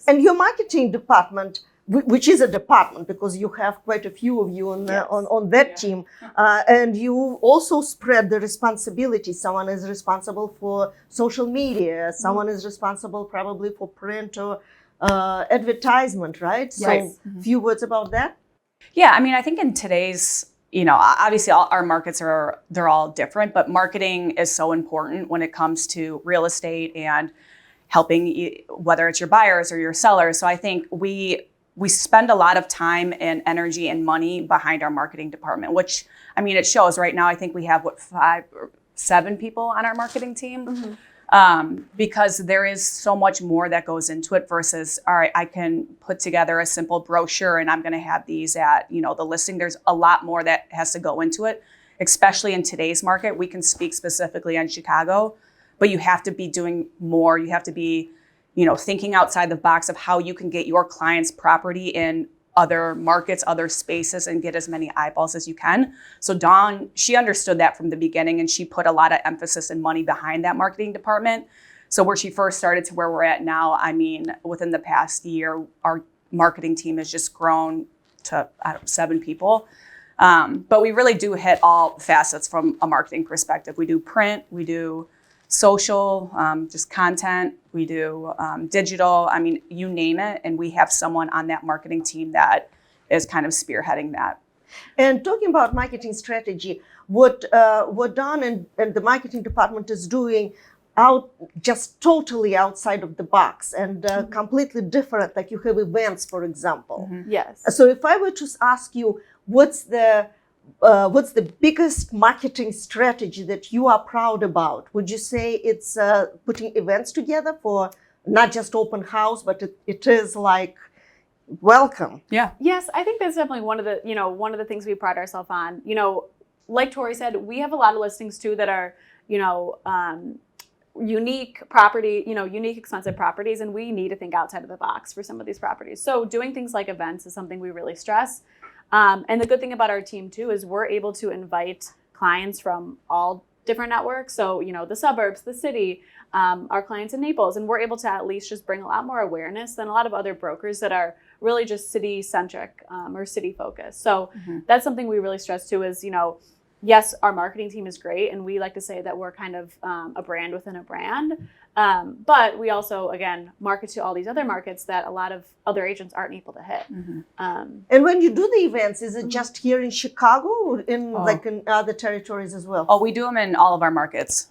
And your marketing department, which is a department because you have quite a few of you on that team, and you also spread the responsibility. Someone is responsible for social media, someone is responsible probably for print or advertisement, right? So few words about that. Yeah, I mean, I think in today's, obviously our markets they're all different, but marketing is so important when it comes to real estate and helping, whether it's your buyers or your sellers. So I think we spend a lot of time and energy and money behind our marketing department, which, I mean, it shows right now. I think we have 5 or 7 people on our marketing team. Because there is so much more that goes into it versus, all right, I can put together a simple brochure and I'm going to have these at, the listing. There's a lot more that has to go into it, especially in today's market. We can speak specifically on Chicago, but you have to be doing more. You have to be, thinking outside the box of how you can get your client's property in other markets, other spaces, and get as many eyeballs as you can. So Dawn, she understood that from the beginning, and she put a lot of emphasis and money behind that marketing department. So where she first started to where we're at now, I mean, within the past year, our marketing team has just grown to 7 people. But we really do hit all facets from a marketing perspective. We do print, we do social, just content, we do digital, I mean, you name it. And we have someone on that marketing team that is kind of spearheading that. And talking about marketing strategy, what Don and the marketing department is doing just totally outside of the box and completely different, like you have events, for example. Yes. So if I were to ask you, what's the biggest marketing strategy that you are proud about? Would you say it's putting events together for not just open house, but it is like welcome? Yeah. Yes, I think that's definitely one of the things we pride ourselves on. Like Tory said, we have a lot of listings too that are, unique property, unique expensive properties, and we need to think outside of the box for some of these properties. So doing things like events is something we really stress. And the good thing about our team too is we're able to invite clients from all different networks. So, the suburbs, the city, our clients in Naples, and we're able to at least just bring a lot more awareness than a lot of other brokers that are really just city centric or city focused. So that's something we really stress too is, yes, our marketing team is great. And we like to say that we're kind of a brand within a brand. But we also, again, market to all these other markets that a lot of other agents aren't able to hit. And when you do the events, is it just here in Chicago or in other territories as well? Oh, we do them in all of our markets.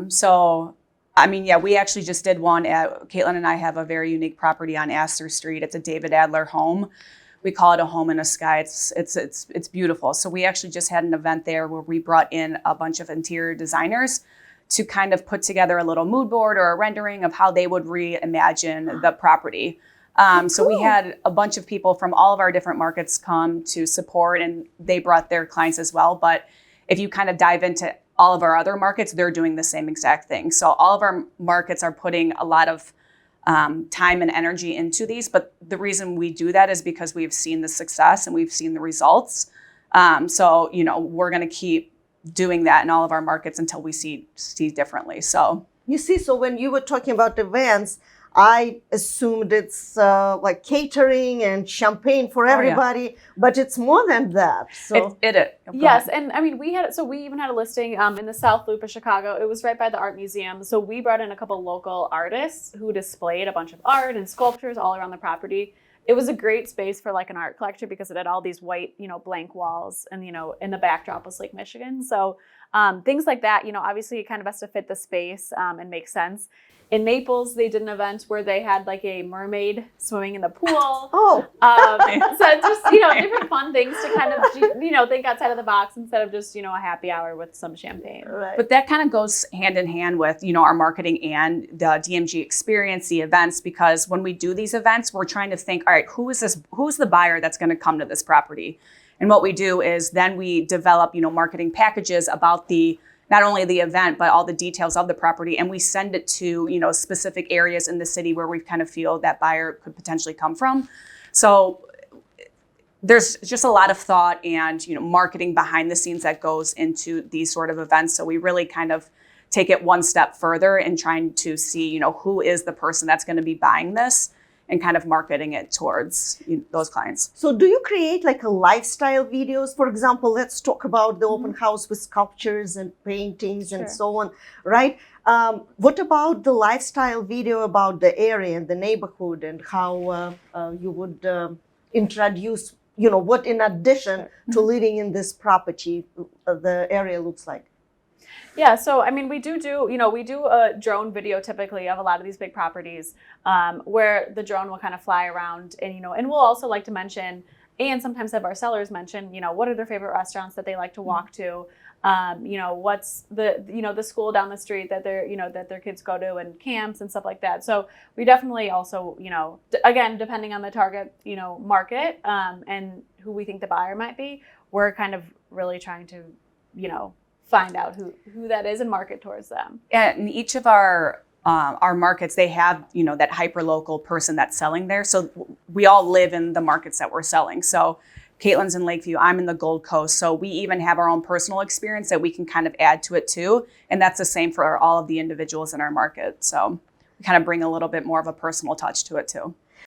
So, I mean, yeah, we actually just did one Caitlin and I have a very unique property on Astor Street. It's a David Adler home. We call it a home in the sky. It's beautiful. So we actually just had an event there where we brought in a bunch of interior designers to kind of put together a little mood board or a rendering of how they would reimagine the property. So we had a bunch of people from all of our different markets come to support, and they brought their clients as well. But if you kind of dive into all of our other markets, they're doing the same exact thing. So all of our markets are putting a lot of time and energy into these. But the reason we do that is because we've seen the success and we've seen the results. So, we're going to keep doing that in all of our markets until we see differently. So you see, so when you were talking about events, I assumed it's like catering and champagne for everybody, but it's more than that. So yes, and I mean we even had a listing in the South Loop of Chicago. It was right by the art museum. So we brought in a couple local artists who displayed a bunch of art and sculptures all around the property. It was a great space for like an art collector because it had all these white, blank walls, and in the backdrop was Lake Michigan. So things like that, obviously it kind of has to fit the space and make sense. In Naples, they did an event where they had like a mermaid swimming in the pool. So it's just, different fun things to kind of, think outside of the box instead of just, a happy hour with some champagne. Right. But that kind of goes hand in hand with, our marketing and the DMG experience, the events, because when we do these events, we're trying to think, all right, who's the buyer that's going to come to this property? And what we do is then we develop, marketing packages about not only the event, but all the details of the property. And we send it to, specific areas in the city where we kind of feel that buyer could potentially come from. So there's just a lot of thought and, marketing behind the scenes that goes into these sort of events. So we really kind of take it one step further in trying to see, who is the person that's going to be buying this and kind of marketing it towards those clients. So do you create like a lifestyle videos? For example, let's talk about the open house with sculptures and paintings and so on, right? What about the lifestyle video about the area and the neighborhood and how you would introduce, what in addition to living in this property, the area looks like? Yeah, so I mean, we do a drone video typically of a lot of these big properties, where the drone will kind of fly around, and and we'll also like to mention, and sometimes have our sellers mention, what are their favorite restaurants that they like to walk to, what's the school down the street that that their kids go to, and camps and stuff like that. So we definitely also, again, depending on the target, market, and who we think the buyer might be, we're kind of really trying to, find out who that is and market towards them. And each of our markets, they have, that hyper local person that's selling there. So we all live in the markets that we're selling. So Caitlin's in Lakeview, I'm in the Gold Coast. So we even have our own personal experience that we can kind of add to it too. And that's the same for all of the individuals in our market. So we kind of bring a little bit more of a personal touch to it too.